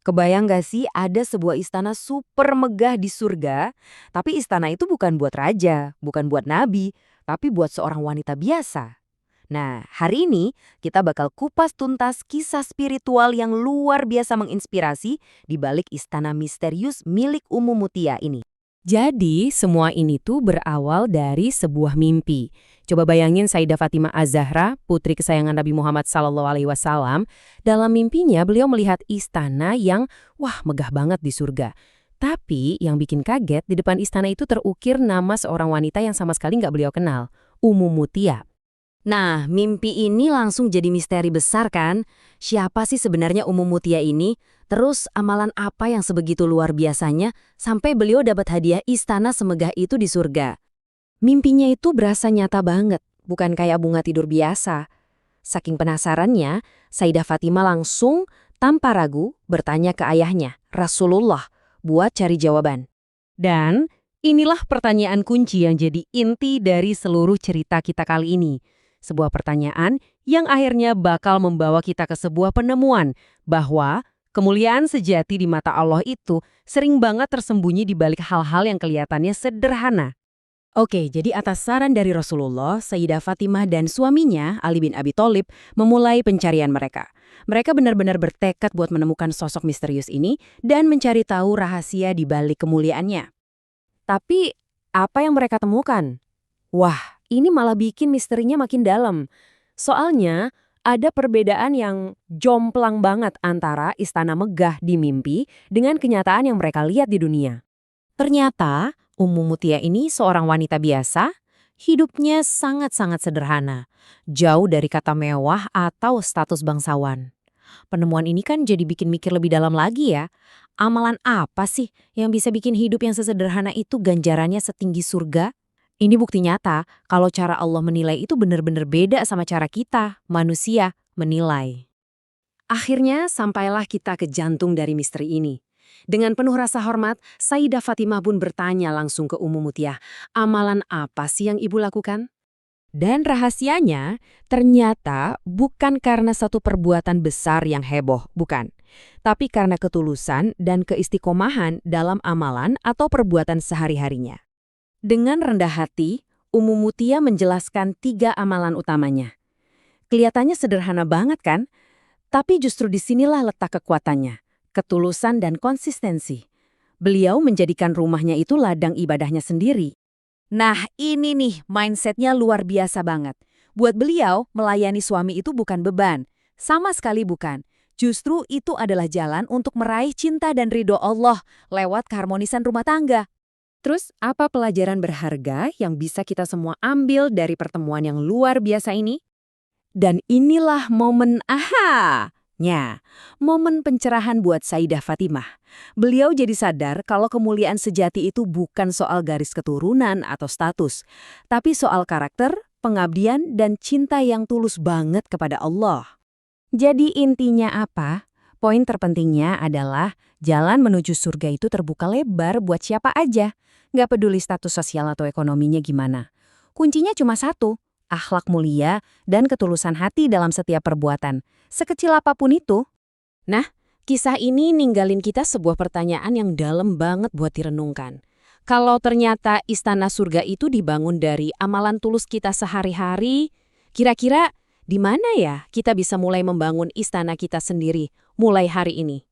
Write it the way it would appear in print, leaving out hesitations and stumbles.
Kebayang gak sih ada sebuah istana super megah di surga, tapi istana itu bukan buat raja, bukan buat nabi, tapi buat seorang wanita biasa. Nah, hari ini kita bakal kupas tuntas kisah spiritual yang luar biasa menginspirasi di balik istana misterius milik Umu Mutia ini. Jadi, semua ini tuh berawal dari sebuah mimpi. Coba bayangin Sayyidah Fatimah Az-Zahra, putri kesayangan Nabi Muhammad SAW. Dalam mimpinya beliau melihat istana yang, wah, megah banget di surga. Tapi yang bikin kaget, di depan istana itu terukir nama seorang wanita yang sama sekali nggak beliau kenal, Ummu Mutia. Nah, mimpi ini langsung jadi misteri besar kan? Siapa sih sebenarnya Umu Mutia ini? Terus amalan apa yang sebegitu luar biasanya sampai beliau dapat hadiah istana semegah itu di surga? Mimpinya itu berasa nyata banget, bukan kayak bunga tidur biasa. Saking penasarannya, Sayyidah Fatimah langsung tanpa ragu bertanya ke ayahnya, Rasulullah, buat cari jawaban. Dan inilah pertanyaan kunci yang jadi inti dari seluruh cerita kita kali ini. Sebuah pertanyaan yang akhirnya bakal membawa kita ke sebuah penemuan bahwa kemuliaan sejati di mata Allah itu sering banget tersembunyi di balik hal-hal yang kelihatannya sederhana. Oke, jadi atas saran dari Rasulullah, Sayyidah Fatimah dan suaminya, Ali bin Abi Thalib, memulai pencarian mereka. Mereka benar-benar bertekad buat menemukan sosok misterius ini dan mencari tahu rahasia di balik kemuliaannya. Tapi, apa yang mereka temukan? Wah, ini malah bikin misterinya makin dalam. Soalnya, ada perbedaan yang jomplang banget antara istana megah di mimpi dengan kenyataan yang mereka lihat di dunia. Ternyata, Ummu Mutia ini seorang wanita biasa, hidupnya sangat-sangat sederhana, jauh dari kata mewah atau status bangsawan. Penemuan ini kan jadi bikin mikir lebih dalam lagi ya. Amalan apa sih yang bisa bikin hidup yang sesederhana itu ganjarannya setinggi surga? Ini bukti nyata kalau cara Allah menilai itu benar-benar beda sama cara kita, manusia, menilai. Akhirnya sampailah kita ke jantung dari misteri ini. Dengan penuh rasa hormat, Sayyidah Fatimah pun bertanya langsung ke Ummu Mutia, amalan apa sih yang ibu lakukan? Dan rahasianya, ternyata bukan karena satu perbuatan besar yang heboh, bukan. Tapi karena ketulusan dan keistiqomahan dalam amalan atau perbuatan sehari-harinya. Dengan rendah hati, Ummu Mutia menjelaskan 3 amalan utamanya. Kelihatannya sederhana banget kan? Tapi justru disinilah letak kekuatannya, ketulusan dan konsistensi. Beliau menjadikan rumahnya itu ladang ibadahnya sendiri. Nah, ini nih mindsetnya luar biasa banget. Buat beliau, melayani suami itu bukan beban. Sama sekali bukan. Justru itu adalah jalan untuk meraih cinta dan ridho Allah lewat keharmonisan rumah tangga. Terus, apa pelajaran berharga yang bisa kita semua ambil dari pertemuan yang luar biasa ini? Dan inilah momen aha-nya, momen pencerahan buat Sayyidah Fatimah. Beliau jadi sadar kalau kemuliaan sejati itu bukan soal garis keturunan atau status, tapi soal karakter, pengabdian, dan cinta yang tulus banget kepada Allah. Jadi intinya apa? Poin terpentingnya adalah jalan menuju surga itu terbuka lebar buat siapa aja. Nggak peduli status sosial atau ekonominya gimana. Kuncinya cuma satu, akhlak mulia dan ketulusan hati dalam setiap perbuatan, sekecil apapun itu. Nah, kisah ini ninggalin kita sebuah pertanyaan yang dalam banget buat direnungkan. Kalau ternyata istana surga itu dibangun dari amalan tulus kita sehari-hari, kira-kira di mana ya kita bisa mulai membangun istana kita sendiri mulai hari ini?